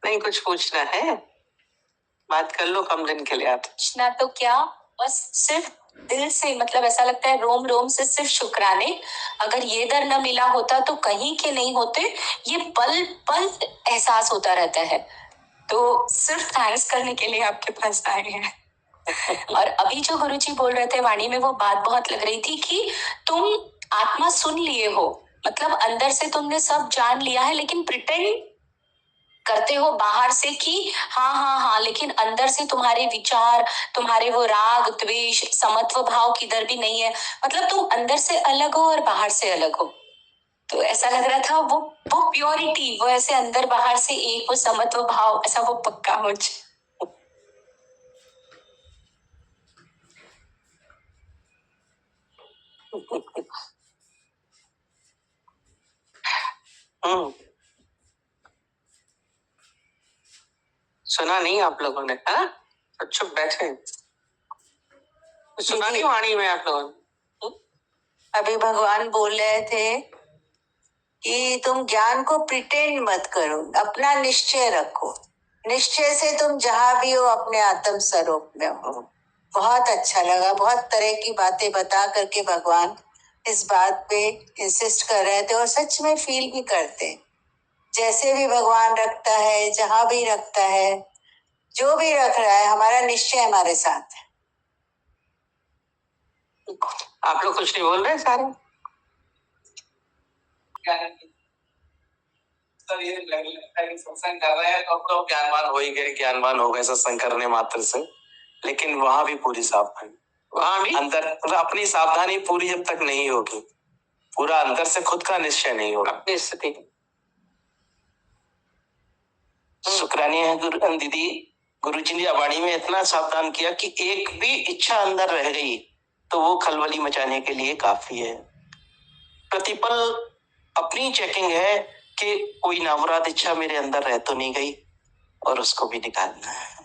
नहीं कुछ पूछना है, बात कर लो, कम दिन के लिए आते। पूछना तो क्या, बस सिर्फ दिल से, मतलब ऐसा लगता है रोम रोम से सिर्फ शुक्राने। अगर ये दर न मिला होता तो कहीं के नहीं होते, ये पल पल एहसास होता रहता है। तो सिर्फ थैंक्स करने के लिए आपके पास आए हैं। और अभी जो गुरुजी बोल रहे थे वाणी में, वो बात बहुत लग रही थी कि तुम आत्मा सुन लिए हो, मतलब अंदर से तुमने सब जान लिया है, लेकिन प्रिटेंड करते हो बाहर से कि हाँ हाँ हाँ, लेकिन अंदर से तुम्हारे विचार, तुम्हारे वो राग द्वेष समत्व भाव किधर भी नहीं है। मतलब तुम अंदर से अलग हो और बाहर से अलग हो। तो ऐसा लग रहा था वो प्योरिटी, वो ऐसे अंदर बाहर से एक, वो समत्व भाव, ऐसा वो पक्का हो जाए। सुना नहीं आप लोगों ने? हाँ, तो चुप बैठे, सुना नहीं वाणी में आप लोगों ने? अभी भगवान बोल रहे थे कि तुम ज्ञान को प्रिटेंड मत करो, अपना निश्चय रखो। निश्चय से तुम जहां भी हो अपने आत्म स्वरूप में हो। बहुत अच्छा लगा, बहुत तरह की बातें बता करके भगवान इस बात पे इंसिस्ट कर रहे थे, और सच में फील भी करते। जैसे भी भगवान रखता है, जहां भी रखता है, जो भी रख रहा है, हमारा निश्चय हमारे साथ है। आप लोग कुछ नहीं बोल रहे सारे? सर ये लगता है कि सत्संग कर रहे हैं तो अब तो ज्ञानवान हो ही गए, ज्ञानवान हो गए सत्संग करने मात्र से, लेकिन वहां भी पूरी सावधानी, वहां भी अंदर, मतलब अपनी सावधानी पूरी जब तक नहीं होगी, पूरा अंदर से खुद का निश्चय नहीं होगा अपनी स्थिति। शुक्रानी है दीदी, गुरुजी ने वाणी में इतना सावधान किया कि एक भी इच्छा अंदर रह गई तो वो खलबली मचाने के लिए काफी है। प्रतिपल अपनी चेकिंग है कि कोई नामुराद इच्छा मेरे अंदर रह तो नहीं गई, और उसको भी निकालना है।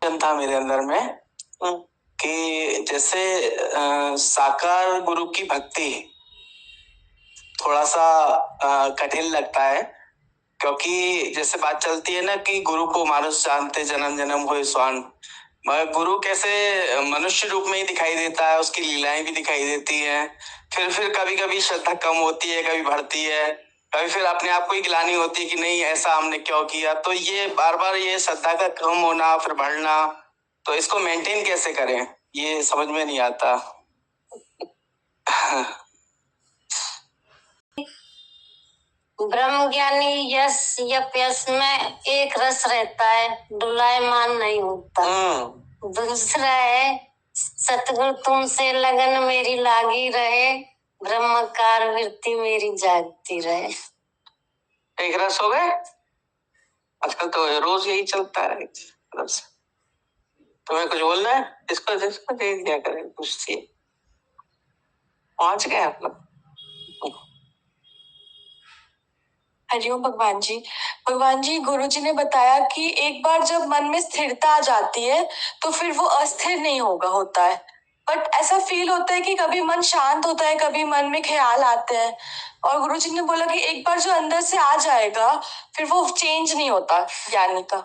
था मेरे अंदर में कि जैसे साकार गुरु की भक्ति थोड़ा सा कठिन लगता है, क्योंकि जैसे बात चलती है ना कि गुरु को मानुष जानते जन्म जन्म होए स्वान, मगर गुरु कैसे मनुष्य रूप में ही दिखाई देता है, उसकी लीलाएं भी दिखाई देती हैं। फिर कभी कभी श्रद्धा कम होती है, कभी बढ़ती है, कभी फिर अपने आप को ही गिलानी होती है कि नहीं ऐसा हमने क्यों किया। तो ये बार बार ये श्रद्धा का कम होना फिर बढ़ना, तो इसको मेंटेन कैसे करें ये समझ में नहीं आता। ब्रह्म ज्ञानी यश यप यश में एक रस रहता है, डुलायमान नहीं होता। दूसरा है सतगुरु तुमसे लगन मेरी लागी रहे, ब्रह्मकार वृत्ति मेरी जागती रहे। एक रस हो गए, आजकल तो रोज यही चलता है रस। तुम्हें कुछ बोलना है? इसको जिसको दे दिया करें, पूछती पहुंच गए आप लोग। हरिओम भगवान जी। भगवान जी, गुरु जी ने बताया कि एक बार जब मन में स्थिरता आ जाती है तो फिर वो अस्थिर नहीं होता है। बट ऐसा फील होता है कि कभी मन शांत होता है, कभी मन में ख्याल आते हैं। और गुरु जी ने बोला कि एक बार जो अंदर से आ जाएगा फिर वो चेंज नहीं होता ज्ञानी का।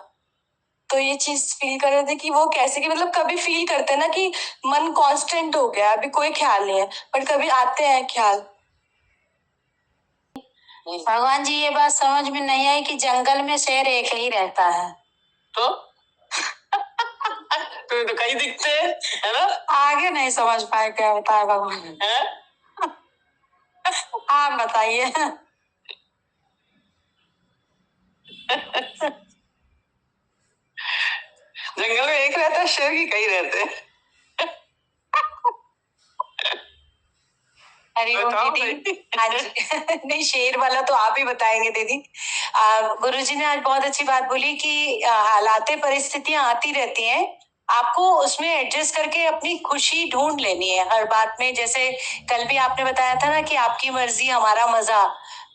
तो ये चीज फील कर रहे थे कि वो कैसे, कि मतलब कभी फील करते हैं ना कि मन कांस्टेंट हो गया, अभी कोई ख्याल नहीं है, बट कभी आते हैं ख्याल। भगवान जी ये बात समझ में नहीं आई कि जंगल में शेर एक ही रहता है। तो तुम्हें तो कहीं दिखते हैं, है ना? आगे नहीं समझ पाए, क्या बताए भगवान? आप बताइए। जंगल में एक रहता है, शेर की कई रहते हैं। दीदी हाँ जी। नहीं, शेर वाला तो आप ही बताएंगे दीदी। गुरुजी ने आज बहुत अच्छी बात बोली कि हालातें परिस्थितियां आती रहती हैं, आपको उसमें एडजस्ट करके अपनी खुशी ढूंढ लेनी है हर बात में। जैसे कल भी आपने बताया था ना कि आपकी मर्जी हमारा मजा,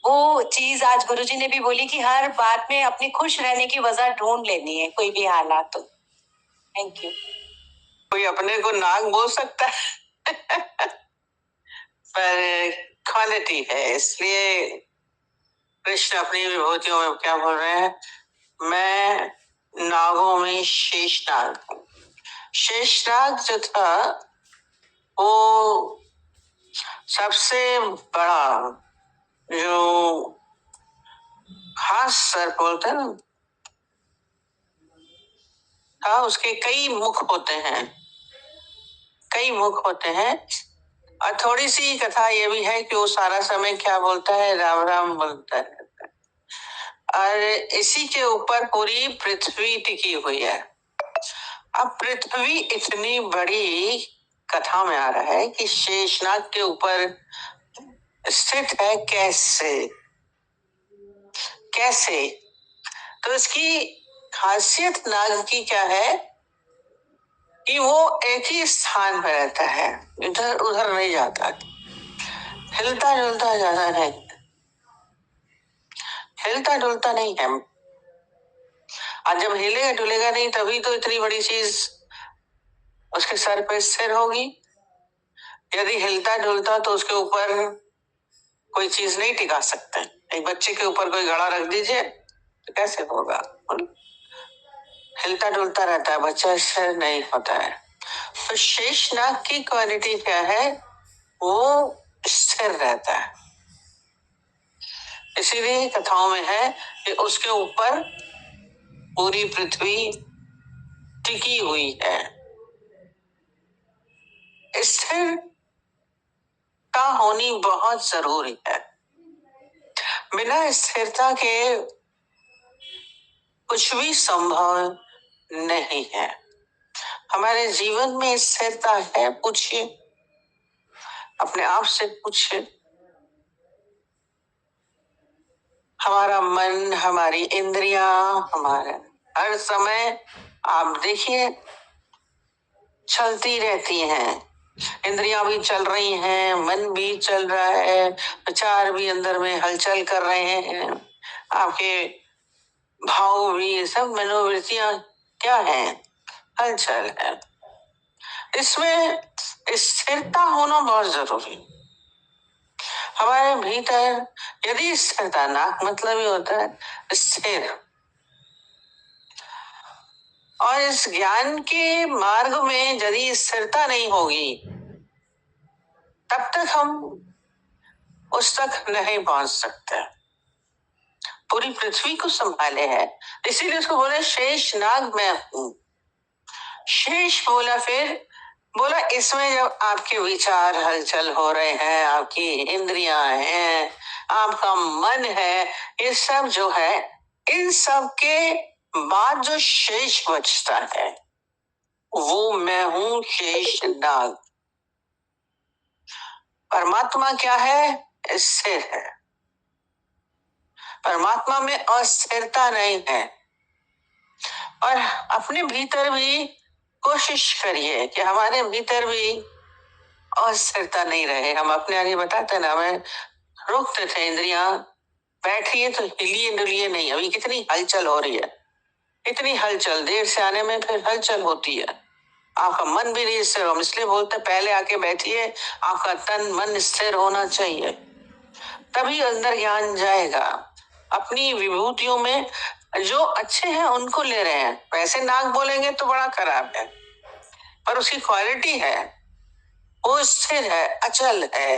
वो चीज आज गुरुजी ने भी बोली कि हर बात में अपनी खुश रहने की वजह ढूंढ लेनी है, कोई भी हालात हो। Thank you. कोई अपने को नाग बोल सकता है पर क्वालिटी है, इसलिए कृष्ण अपनी विभूतियों में क्या बोल रहे हैं? मैं नागों में शेषनाग हूं। शेषनाग जो था वो सबसे बड़ा जो खास सर्प बोलते हैं ना, हाँ, उसके कई मुख होते हैं, कई मुख होते हैं। और थोड़ी सी कथा ये भी है कि वो सारा समय क्या बोलता है? राम राम बोलता है। और इसी के ऊपर पूरी पृथ्वी टिकी हुई है। अब पृथ्वी इतनी बड़ी, कथा में आ रहा है कि शेषनाग के ऊपर स्थित है। कैसे कैसे? तो इसकी खासियत नाग की क्या है कि वो एक ही स्थान पर रहता है, इधर उधर नहीं जाता, हिलता डुलता ज्यादा नहीं, हिलता डुलता नहीं है। और जब हिलेगा डुलेगा नहीं तभी तो इतनी बड़ी चीज उसके सर पे स्थिर होगी। यदि हिलता डुलता तो उसके ऊपर कोई चीज नहीं टिका सकते। एक बच्चे के ऊपर कोई घड़ा रख दीजिए तो कैसे होगा? हिलता डुलता रहता है, बच्चा स्थिर नहीं होता है। तो शेषनाग की क्वालिटी क्या है? वो स्थिर रहता है। इसीलिए कथाओं में है कि उसके ऊपर पूरी पृथ्वी टिकी हुई है। स्थिरता होनी बहुत जरूरी है। बिना स्थिरता के कुछ भी संभव नहीं है। हमारे जीवन में स्थिरता है? पूछिए, अपने आप से पूछिए। हमारा मन, हमारी इंद्रियां, हमारे हर समय आप देखिए चलती रहती हैं। इंद्रियां भी चल रही हैं, मन भी चल रहा है, विचार भी अंदर में हलचल कर रहे हैं, आपके भाव भी, सब मनोवृत्तियां क्या है? हलचल है। इसमें स्थिरता होना बहुत जरूरी। हमारे भीतर यदि स्थिरता, नाक मतलब ही होता है स्थिर, और इस ज्ञान के मार्ग में यदि स्थिरता नहीं होगी तब तक हम उस तक नहीं पहुंच सकते। पूरी पृथ्वी को संभाले है, इसीलिए उसको बोले शेष नाग मैं हूं। शेष बोला, फिर बोला इसमें जब आपके विचार हलचल हो रहे हैं, आपकी इंद्रियां हैं, आपका मन है, ये सब जो है, इन सब के बाद जो शेष बचता है वो मैं हूं, शेष नाग। परमात्मा क्या है? स्थिर है। परमात्मा में अस्थिरता नहीं है। और अपने भीतर भी कोशिश करिए कि हमारे भीतर भी अस्थिरता नहीं रहे। हम अपने आगे बताते ना, हमें रोकते थे, इंद्रियां बैठी है तो हिलिए डुलिए नहीं। अभी कितनी हलचल हो रही है, इतनी हलचल, देर से आने में फिर हलचल होती है। आपका मन भी नहीं स्थिर हो, इसलिए बोलते पहले आके बैठिए, आपका तन मन स्थिर होना चाहिए, तभी अंदर ज्ञान जाएगा। अपनी विभूतियों में जो अच्छे हैं उनको ले रहे हैं, वैसे नाक बोलेंगे तो बड़ा खराब है, पर उसकी क्वालिटी है, वो स्थिर है, अचल है।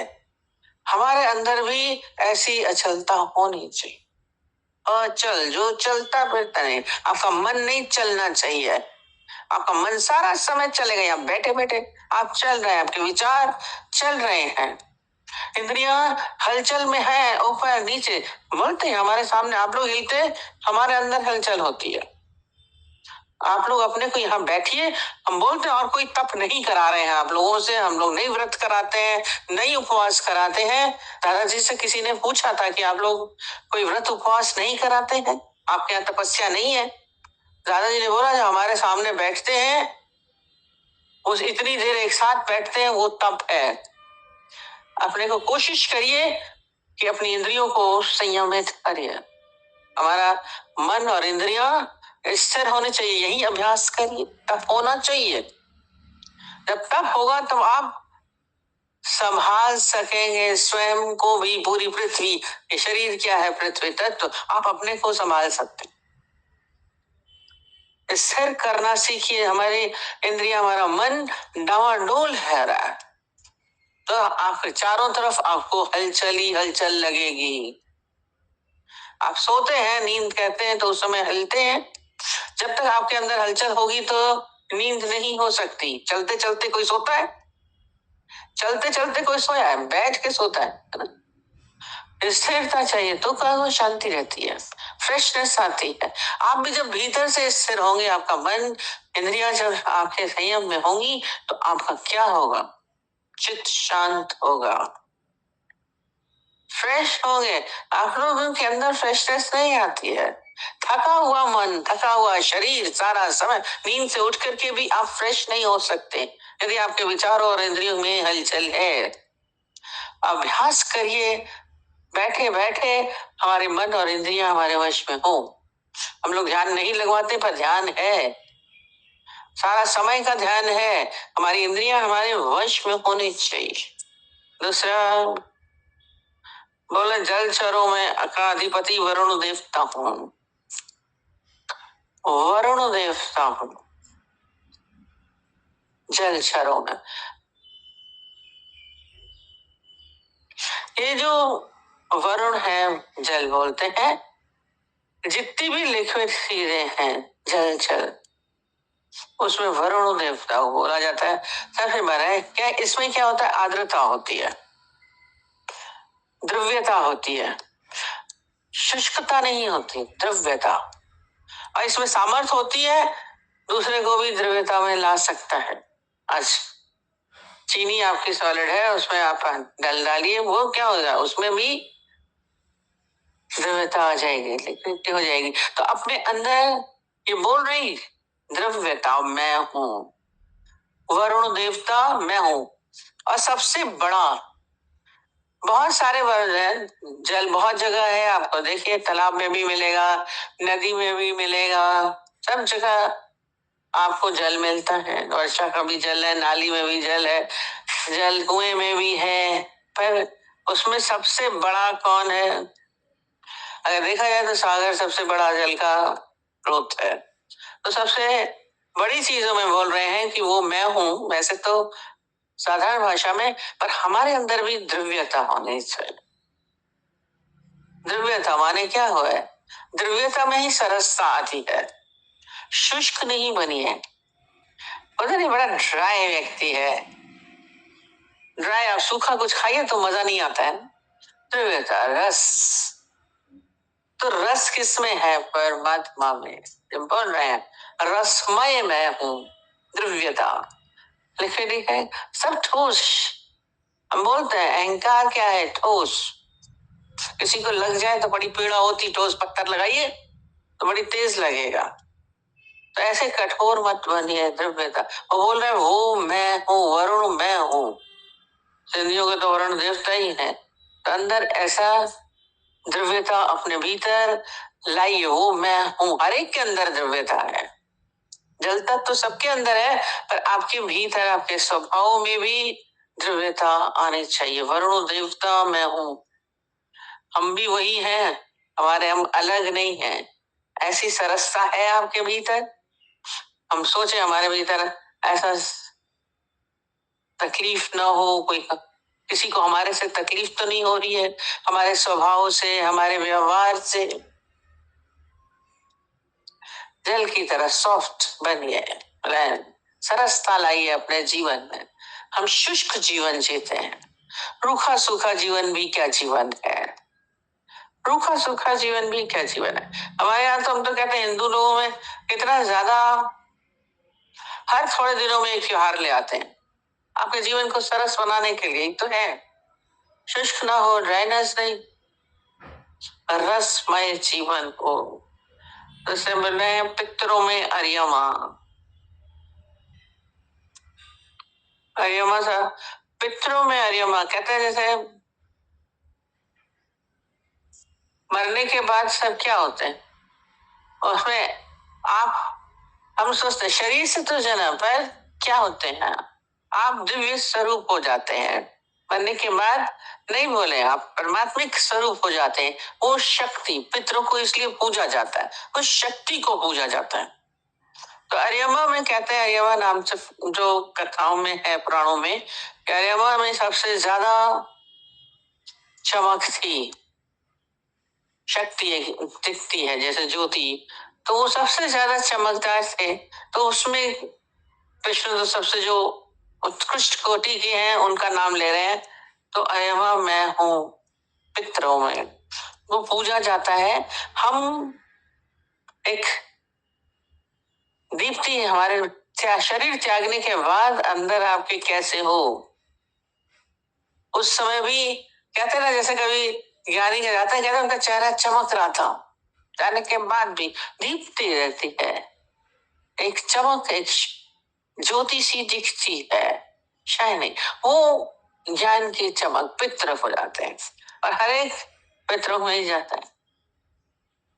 हमारे अंदर भी ऐसी अचलता होनी चाहिए। अचल, जो चलता फिरता नहीं। आपका मन नहीं चलना चाहिए। आपका मन सारा समय चलेगा, यहाँ बैठे बैठे आप चल रहे हैं, आपके विचार चल रहे हैं, इंद्रियां हलचल में है, ऊपर नीचे बोलते हैं। हमारे सामने आप लोग हिलते, हमारे अंदर हलचल होती है। आप लोग अपने को यहाँ बैठिए, हम बोलते हैं, और कोई तप नहीं करा रहे हैं आप लोगों से, हम लोग नहीं व्रत कराते हैं, नहीं उपवास कराते हैं। दादाजी से किसी ने पूछा था कि आप लोग कोई व्रत उपवास नहीं कराते हैं, आपके यहाँ तपस्या नहीं है? दादाजी ने बोला जो हमारे सामने बैठते हैं, उस इतनी देर एक साथ बैठते हैं, वो तप है। अपने को कोशिश करिए कि अपनी इंद्रियों को संयमित करिए। हमारा मन और इंद्रियां स्थिर होने चाहिए, यही अभ्यास करिए, तब होना चाहिए। जब तब होगा तब आप संभाल सकेंगे स्वयं को भी, पूरी पृथ्वी। ये शरीर क्या है? पृथ्वी तत्व। आप अपने को संभाल सकते हैं। स्थिर करना सीखिए। हमारी इंद्रिया, हमारा मन डावाडोल है रहा है, तो आपके चारों तरफ आपको हलचल ही हलचल लगेगी। आप सोते हैं, नींद कहते हैं, तो उस समय हिलते हैं। जब तक आपके अंदर हलचल होगी तो नींद नहीं हो सकती। चलते चलते कोई सोता है? चलते चलते कोई सोया है? बैठ के सोता है ना? स्थिरता चाहिए तो कहाँ शांति रहती है, फ्रेशनेस आती है। आप भी जब भीतर से स्थिर होंगे, आपका मन, इंद्रियां जब आपके संयम में होंगी, तो आपका क्या होगा? चित्त शांत होगा, फ्रेश होंगे। आप लोगों के अंदर फ्रेशनेस नहीं आती है। थका हुआ मन, थका हुआ शरीर, सारा समय नींद से उठ करके भी आप फ्रेश नहीं हो सकते यदि आपके विचारों और इंद्रियों में हलचल है। अभ्यास करिए, बैठे बैठे हमारे मन और इंद्रियां हमारे वश में हो। हम लोग ध्यान नहीं लगवाते, पर ध्यान है, सारा समय का ध्यान है। हमारी इंद्रियां हमारे वश में होनी चाहिए। दूसरा बोले, जलचरों में का अधिपति वरुण देवता हूं। वरुण देवता हूं जलचरों में। ये जो वरुण है, जल बोलते हैं, जितनी भी लिक्विड चीजें हैं जलचर, उसमें वरुण देवता को बोला जाता है। सबसे बड़ा है क्या, इसमें क्या होता है? आर्द्रता होती है, द्रव्यता होती है, शुष्कता नहीं होती, द्रव्यता। और इसमें सामर्थ्य होती है, दूसरे को भी द्रव्यता में ला सकता है। आज चीनी आपकी सॉलिड है, उसमें आप डालिए, वो क्या होगा? उसमें भी द्रव्यता आ जाएगी, लिक्विडिटी हो जाएगी। तो अपने अंदर ये बोल रही द्रव्यता, मैं हूं, वरुण देवता मैं हूं। और सबसे बड़ा, बहुत सारे वरुण हैं, जल बहुत जगह है, आपको देखिए तालाब में भी मिलेगा, नदी में भी मिलेगा, सब जगह आपको जल मिलता है। वर्षा का भी जल है, नाली में भी जल है, जल कुएं में भी है। पर उसमें सबसे बड़ा कौन है? अगर देखा जाए तो सागर सबसे बड़ा जल का स्रोत है। तो सबसे बड़ी चीजों में बोल रहे हैं कि वो मैं हूं, वैसे तो साधारण भाषा में, पर हमारे अंदर भी द्रव्यता होनी चाहिए। द्रव्यता माने क्या हो है? द्रव्यता में ही सरसता आती है, शुष्क नहीं बनी है। पता नहीं, बड़ा ड्राई व्यक्ति है, ड्राई, आप सूखा कुछ खाइए तो मजा नहीं आता है। द्रव्यता, रस, तो रस किसमें है? परमात्मा में। जब बोल रहे हैं रसमय मैं हूं, द्रव्यता, लिक्विड है, सब ठोस। हम बोलते हैं अहंकार क्या है? ठोस। किसी को लग जाए तो बड़ी पीड़ा होती, ठोस पत्थर लगाइए तो बड़ी तेज लगेगा। तो ऐसे कठोर मत बनिए। द्रव्यता, वो बोल रहे हैं वो मैं हूं, वरुण मैं हूं। सिंधियों के तो वरुण देवता ही है। तो अंदर ऐसा द्रव्यता अपने भीतर लाइए, वो मैं हूं। हर एक के अंदर द्रव्यता है, जल तत्व तो सबके अंदर है, पर आपके भीतर, आपके स्वभाव में भी द्रव्यता आनी चाहिए। वरुण देवता मैं हूं, हम भी वही हैं, हमारे, हम अलग नहीं हैं। ऐसी सरसता है आपके भीतर। हम सोचे हमारे भीतर ऐसा तकलीफ ना हो, कोई किसी को हमारे से तकलीफ तो नहीं हो रही है, हमारे स्वभाव से, हमारे व्यवहार से। जल की तरह सॉफ्ट बनिए, सरसता लाइए अपने जीवन में। हम शुष्क जीवन जीते हैं, रूखा सूखा जीवन भी क्या जीवन है? रूखा सूखा जीवन भी क्या जीवन है? हमारे यहाँ तो हम तो कहते हैं, हिंदू लोगों में इतना ज्यादा, हर थोड़े दिनों में एक त्योहार ले आते हैं आपके जीवन को सरस बनाने के लिए। तो है, शुष्क ना हो, ड्राइनेस नहीं, रसमय जीवन को। जैसे बोल रहे हैं पितरों में अर्यमा, अर्यमा सा, पितरों में अर्यमा कहते हैं जैसे मरने के बाद सब क्या होते हैं, उसमें आप, हम सोचते शरीर से तो जना, पर क्या होते हैं? आप दिव्य स्वरूप हो जाते हैं। बनने के बाद नहीं बोले, आप परमात्मिक स्वरूप हो जाते हैं। वो शक्ति, पितरों को इसलिए पूजा जाता है, उस शक्ति को पूजा जाता है। तो अर्यमा में कहते हैं, अर्यमा नाम से जो कथाओं में है, पुराणों में, अर्यमा में सबसे ज्यादा चमक थी, शक्ति दिखती है जैसे ज्योति, तो वो सबसे ज्यादा चमकदार थे। तो उसमें कृष्ण तो सबसे जो उत्कृष्ट कोटि के हैं उनका नाम ले रहे हैं। तो अयमा मैं हूं पितरों में, वो पूजा जाता है। हम एक दीप्ति हमारे शरीर त्यागने के बाद अंदर आपके कैसे हो, उस समय भी कहते ना, जैसे कभी ज्ञानी का जाता है, कहते उनका चेहरा चमक रहा था, जाने के बाद भी दीप्ति रहती है, एक चमक, एक ज्योति सी दिखती है, शाइनिंग, वो ज्ञान की चमक पितर हो जाते हैं। और हर एक पितरों में ही जाता है,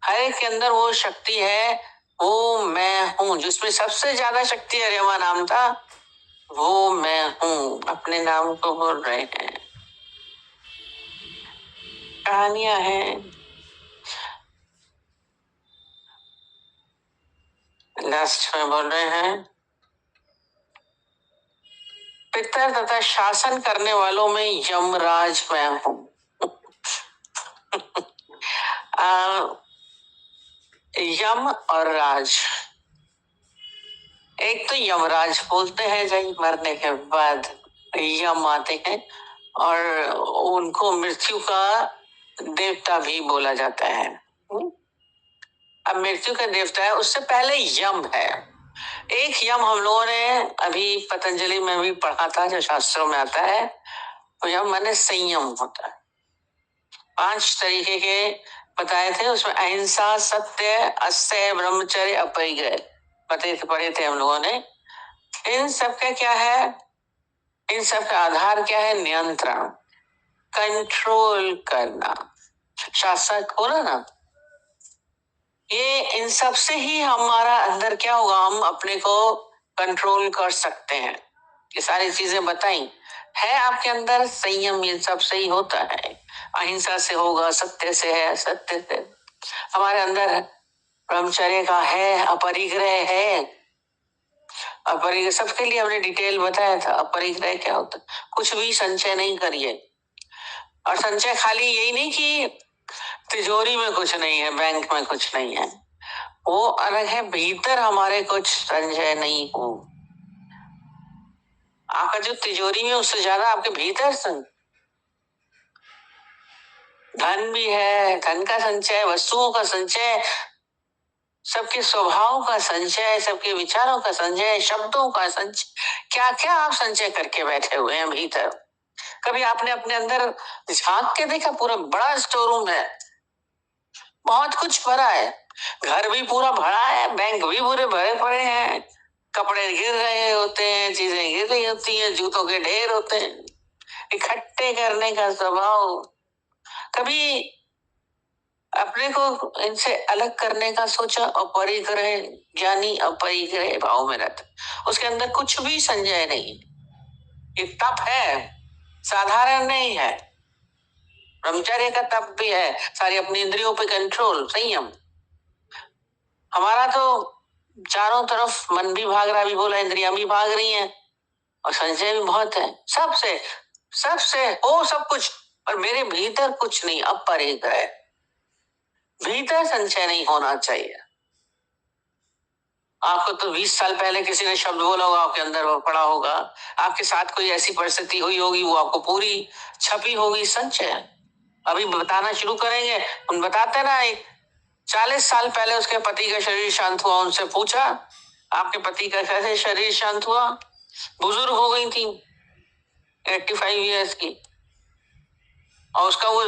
हर एक के अंदर वो शक्ति है, वो मैं हूं, जिसमें सबसे ज्यादा शक्ति अर्यमा नाम था, वो मैं हूं, अपने नाम को बोल रहे हैं। कहानियां हैं, लास्ट में बोल रहे हैं, पितर तथा शासन करने वालों में यमराज मैं हूं। यम और राज, एक तो यमराज बोलते हैं, जब मरने के बाद यम आते हैं, और उनको मृत्यु का देवता भी बोला जाता है। अब मृत्यु का देवता है, उससे पहले यम है। एक यम हम लोगों ने अभी पतंजलि में भी पढ़ा था, जो शास्त्रों में आता है, तो यम माने संयम होता है। 5 तरीके के बताए थे उसमें, अहिंसा, सत्य, अस्तेय, ब्रह्मचर्य, अपरिग्रह पढ़े थे हम लोगों ने। इन सब का क्या है, इन सब का आधार क्या है, नियंत्रण, कंट्रोल करना, शासक बोला ना, ये इन सब से ही हमारा अंदर क्या होगा, हम अपने को कंट्रोल कर सकते हैं। ये सारी चीजें बताई है आपके अंदर, संयम ये सब से ही होता है, अहिंसा से होगा, सत्य से है, सत्य से हमारे अंदर ब्रह्मचर्य का है, अपरिग्रह है। अपरिग्रह सबके लिए हमने डिटेल बताया था, अपरिग्रह क्या होता है, कुछ भी संचय नहीं करिए। और संचय खाली यही नहीं कि तिजोरी में कुछ नहीं है, बैंक में कुछ नहीं है, वो अलग है, भीतर हमारे कुछ संचय नहीं हो। आपका जो तिजोरी में उससे ज्यादा आपके भीतर धन भी है, धन का संचय, वस्तुओं का संचय, सबके स्वभाव का संचय, सबके विचारों का संचय, शब्दों का संचय, क्या क्या आप संचय करके बैठे हुए हैं भीतर। कभी आपने अपने अंदर झांक के देखा, पूरा बड़ा स्टोर रूम है, बहुत कुछ भरा है, घर भी पूरा भरा है, बैंक भी पूरे भरे पड़े हैं, कपड़े गिर रहे होते हैं, चीजें गिर रही होती हैं, जूतों के ढेर होते हैं, इकट्ठे करने का स्वभाव। कभी अपने को इनसे अलग करने का सोचा, अपरिग्रह, ज्ञानी अपरिग्रह भाव में रहता, उसके अंदर कुछ भी संजय नहीं, ये तप है, साधारण नहीं है, ब्रह्मचर्य का तप भी है, सारी अपनी इंद्रियों पे कंट्रोल, संयम। हमारा तो चारों तरफ मन भी भाग रहा, भी बोला, इंद्रियां भी भाग रही हैं, और संचय भी बहुत है, सबसे हो सब कुछ, पर मेरे भीतर कुछ नहीं, अपरिग्रह, भीतर संचय नहीं होना चाहिए। आपको तो 20 साल पहले किसी ने शब्द बोला होगा, आपके अंदर वो पड़ा होगा, आपके साथ कोई ऐसी परिस्थिति हुई होगी, वो आपको पूरी छपी होगी, संचय। अभी बताना शुरू करेंगे, उन बताते ना, एक 40 साल पहले उसके पति का शरीर शांत हुआ, उनसे पूछा आपके पति का कैसे शरीर शांत हुआ, बुजुर्ग हो गई थी, 85 ईयर्स की, और उसका वो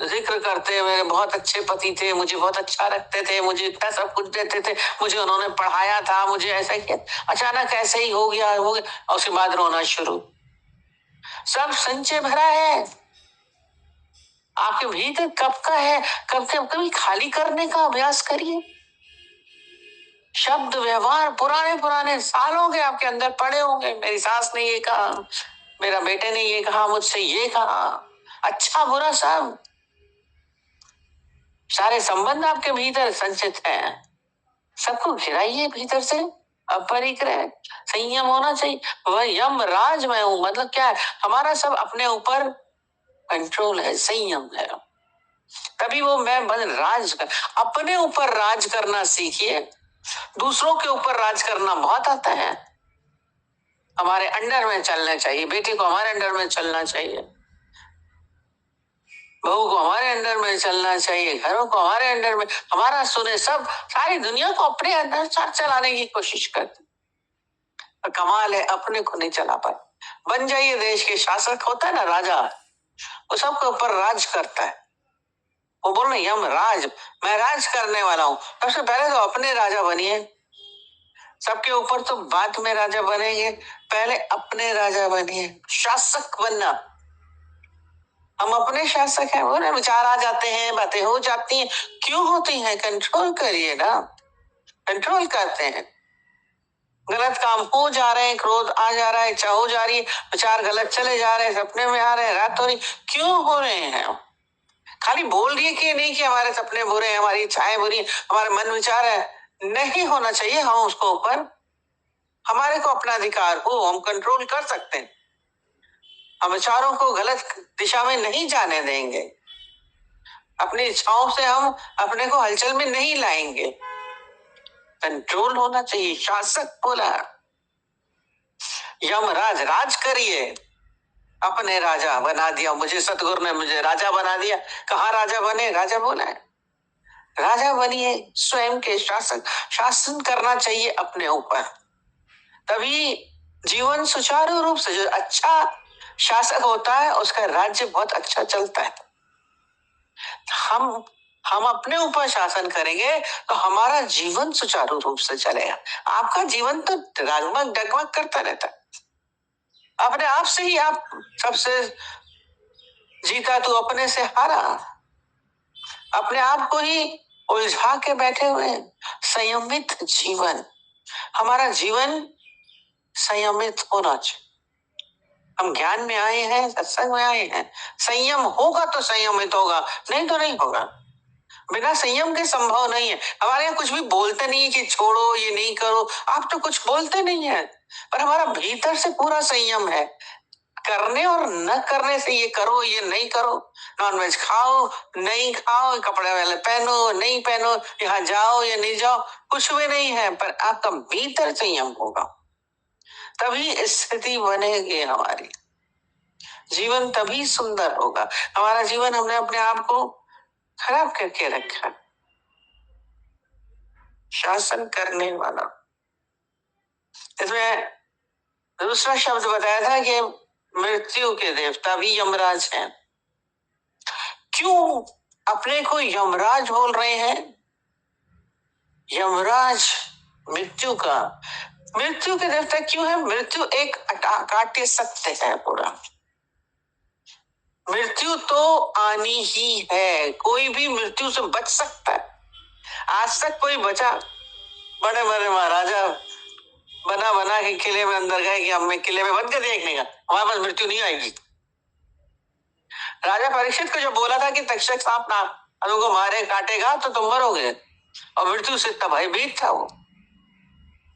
जिक्र करते, मेरे बहुत अच्छे पति थे, मुझे बहुत अच्छा रखते थे, मुझे इतना सब कुछ देते थे, मुझे उन्होंने पढ़ाया था, मुझे ऐसा किया, अचानक ऐसे ही हो गया, और उसके बाद रोना शुरू। सब संचय भरा है आपके भीतर, कब का है, कभी खाली करने का अभ्यास करिए। शब्द व्यवहार पुराने सालों के आपके अंदर पड़े होंगे, मेरी सास ने ये कहा, मेरा बेटे ने ये कहा, मुझसे ये कहा, अच्छा बुरा सब, सारे संबंध आपके भीतर संचित हैं, सबको घिराइए भीतर से, अपरिग्रह, संयम होना चाहिए। वह यमराज मैं हूं, मतलब क्या है, हमारा सब अपने ऊपर कंट्रोल है, संयम है, तभी वो मैं बन राज कर, अपने ऊपर राज करना सीखिए। दूसरों के ऊपर राज करना बहुत आता है, हमारे अंडर में चलना चाहिए, बेटे को हमारे अंडर में चलना चाहिए, बहू को हमारे अंडर में चलना चाहिए, घरों को हमारे अंडर में, हमारा सुने सब, सारी दुनिया को अपने अंदर चलाने की कोशिश करते, पर कमाल है अपने को नहीं चला पाए। बन जाइए देश के शासक, होता है ना राजा, वो सबके ऊपर राज करता है, वो बोल रहे यमराज, मैं राज करने वाला हूं। सबसे पहले तो अपने राजा बनिए, सबके ऊपर तो बाद में राजा बनेंगे, पहले अपने राजा बनिए, शासक बनना। हम अपने शासक हैं, वो ना विचार आ जाते हैं, बातें हो जाती हैं, क्यों होती हैं, कंट्रोल करिए ना, कंट्रोल करते हैं, गलत काम हो जा रहे हैं, क्रोध आ जा रहा है, इच्छा हो जा रही है, विचार गलत चले जा रहे हैं, सपने में आ रहे हैं, रात हो रही, क्यों हो रहे हैं? खाली बोल रही है कि नहीं कि हमारे सपने बुरे हैं, हमारी इच्छाएं बुरी हैं, हमारे मन विचार है, नहीं होना चाहिए। हम उसको ऊपर, हमारे को अपना अधिकार हो, हम कंट्रोल कर सकते हैं, हम विचारों को गलत दिशा में नहीं जाने देंगे, अपनी इच्छाओं से हम अपने को हलचल में नहीं लाएंगे, कंट्रोल होना चाहिए। शासक बोला, यमराज, राज करिए, अपने राजा बना दिया मुझे, सतगुरु ने मुझे राजा बना दिया। कहाँ राजा बने, राजा बोला है, राजा बनिए, स्वयं के शासक, शासन करना चाहिए अपने ऊपर, तभी जीवन सुचारू रूप से, जो अच्छा शासक होता है उसका राज्य बहुत अच्छा चलता है। हम अपने ऊपर शासन करेंगे तो हमारा जीवन सुचारू रूप से चलेगा। आपका जीवन तो डगमग डगमग करता रहता है, अपने आप से ही आप सबसे जीता, तू अपने से हारा, अपने आप को ही उलझा के बैठे हुए। संयमित जीवन, हमारा जीवन संयमित होना चाहिए। हम ज्ञान में आए हैं, सत्संग में आए हैं, संयम होगा तो संयमित होगा, नहीं तो नहीं होगा। बिना संयम के संभव नहीं है। हमारे यहाँ कुछ भी बोलते नहीं है कि छोड़ो, ये नहीं करो, आप तो कुछ बोलते नहीं है, पर हमारा भीतर से पूरा संयम है, करने और न करने से, ये करो ये नहीं करो, नॉनवेज खाओ नहीं खाओ, कपड़े वाले पहनो नहीं पहनो, यहाँ जाओ या नहीं जाओ, कुछ भी नहीं है, पर आपका भीतर संयम होगा, तभी स्थिति बनेगी, हमारी जीवन तभी सुंदर होगा। हमारा जीवन हमने अपने आप को खराब करके रखा। शासन करने वाला, इसमें दूसरा शब्द बताया था कि मृत्यु के देवता भी यमराज हैं। क्यों अपने को यमराज बोल रहे हैं? यमराज मृत्यु का, मृत्यु के देवता क्यों है? मृत्यु एक अकाट्य सत्य है पूरा, मृत्यु तो आनी ही है, कोई भी मृत्यु से बच सकता है। आज तक कोई बचा? बड़े बड़े महाराजा बना के किले में अंदर गए कि हमें किले में बंद कर देखने का, हमारे पास मृत्यु नहीं आएगी। राजा परीक्षित को जो बोला था कि तक्षक सांप ना को मारे काटेगा तो तुम मरोगे, और मृत्यु से इतना भयभीत था वो,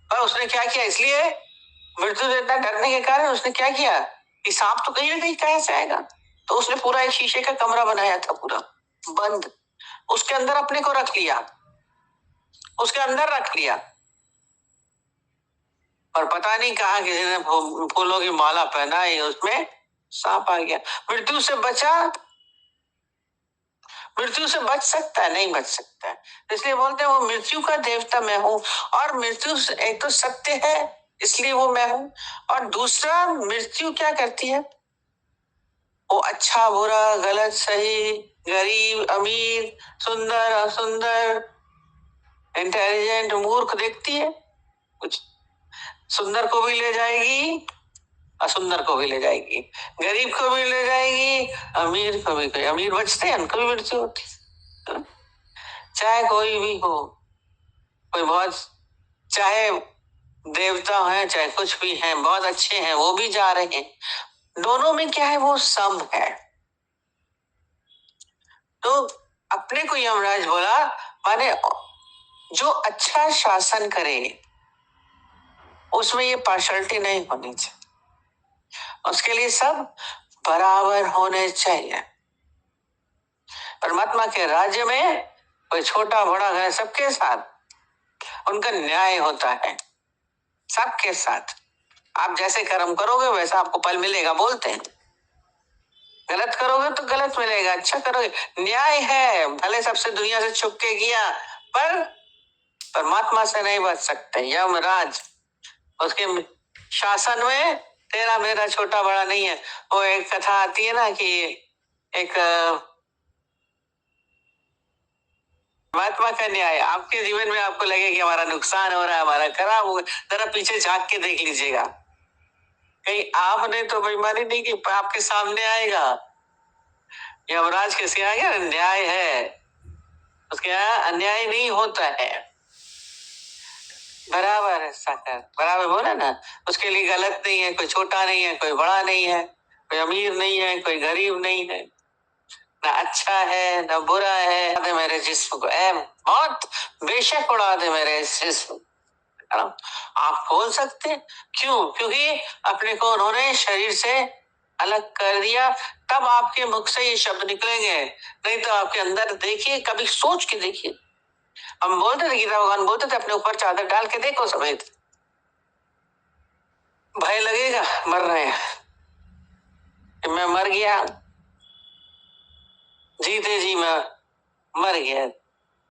और उसने क्या किया, इसलिए मृत्यु से इतना डरने के कारण उसने क्या किया कि सांप तो कहीं ना कहीं कहां से आएगा, तो उसने पूरा एक शीशे का कमरा बनाया था पूरा बंद, उसके अंदर अपने को रख लिया, उसके अंदर रख लिया, और पता नहीं कहा किसी ने फूलों की माला पहनाई, उसमें सांप आ गया। मृत्यु से बचा? मृत्यु से बच सकता है? नहीं बच सकता है। इसलिए बोलते हैं वो मृत्यु का देवता मैं हूं, और मृत्यु एक तो सत्य है इसलिए वो मैं हूं, और दूसरा मृत्यु क्या करती है, वो अच्छा बुरा गलत सही, गरीब अमीर, सुंदर असुंदर, इंटेलिजेंट मूर्ख देखती है, कुछ सुंदर को भी ले जाएगी, असुंदर को भी ले जाएगी, गरीब को भी ले जाएगी, अमीर को भी। अमीर बचते हैं, उनको भी मृत्यु होती है, चाहे कोई भी हो, कोई बहुत, चाहे देवता है चाहे कुछ भी है, बहुत अच्छे हैं वो भी जा रहे हैं, दोनों में क्या है, वो सम है। तो अपने को यमराज बोला, माने जो अच्छा शासन करे उसमें ये पार्शलिटी नहीं होनी चाहिए, उसके लिए सब बराबर होने चाहिए। परमात्मा के राज्य में कोई छोटा बड़ा है, सबके साथ उनका न्याय होता है, सबके साथ। आप जैसे कर्म करोगे वैसा आपको फल मिलेगा, बोलते हैं। गलत करोगे तो गलत मिलेगा, अच्छा करोगे, न्याय है। भले सबसे दुनिया से छुप के किया, पर परमात्मा से नहीं बच सकते। यमराज, उसके शासन में तेरा मेरा छोटा बड़ा नहीं है। वो एक कथा आती है ना कि एक परमात्मा का न्याय आपके जीवन में आपको लगे कि हमारा नुकसान हो रहा है, हमारा खराब हो, जरा पीछे झांक के देख लीजिएगा, कहीं आपने तो बेईमानी नहीं की, आपके सामने आएगा। यमराज किसके आगे न्याय है, उसके यहाँ अन्याय नहीं होता है, बराबर है साकर, बराबर बोला ना। उसके लिए गलत नहीं है, कोई छोटा नहीं है, कोई बड़ा नहीं है, कोई अमीर नहीं है, कोई गरीब नहीं है, ना अच्छा है ना बुरा है। उड़ा दे मेरे जिस्म को ऐ मौत, बेशक उड़ा दे मेरे इस जिस्म। आप बोल सकते, क्यों? क्योंकि अपने को उन्होंने शरीर से अलग कर दिया, तब आपके मुख से ये शब्द निकलेंगे। नहीं तो आपके अंदर देखिए, कभी सोच के देखिए। हम बोलते थे, गीता भगवान बोलते थे, अपने ऊपर चादर डाल के देखो सफेद, भय लगेगा मर रहे हैं कि मैं मर गया, जीते जी मैं मर गया।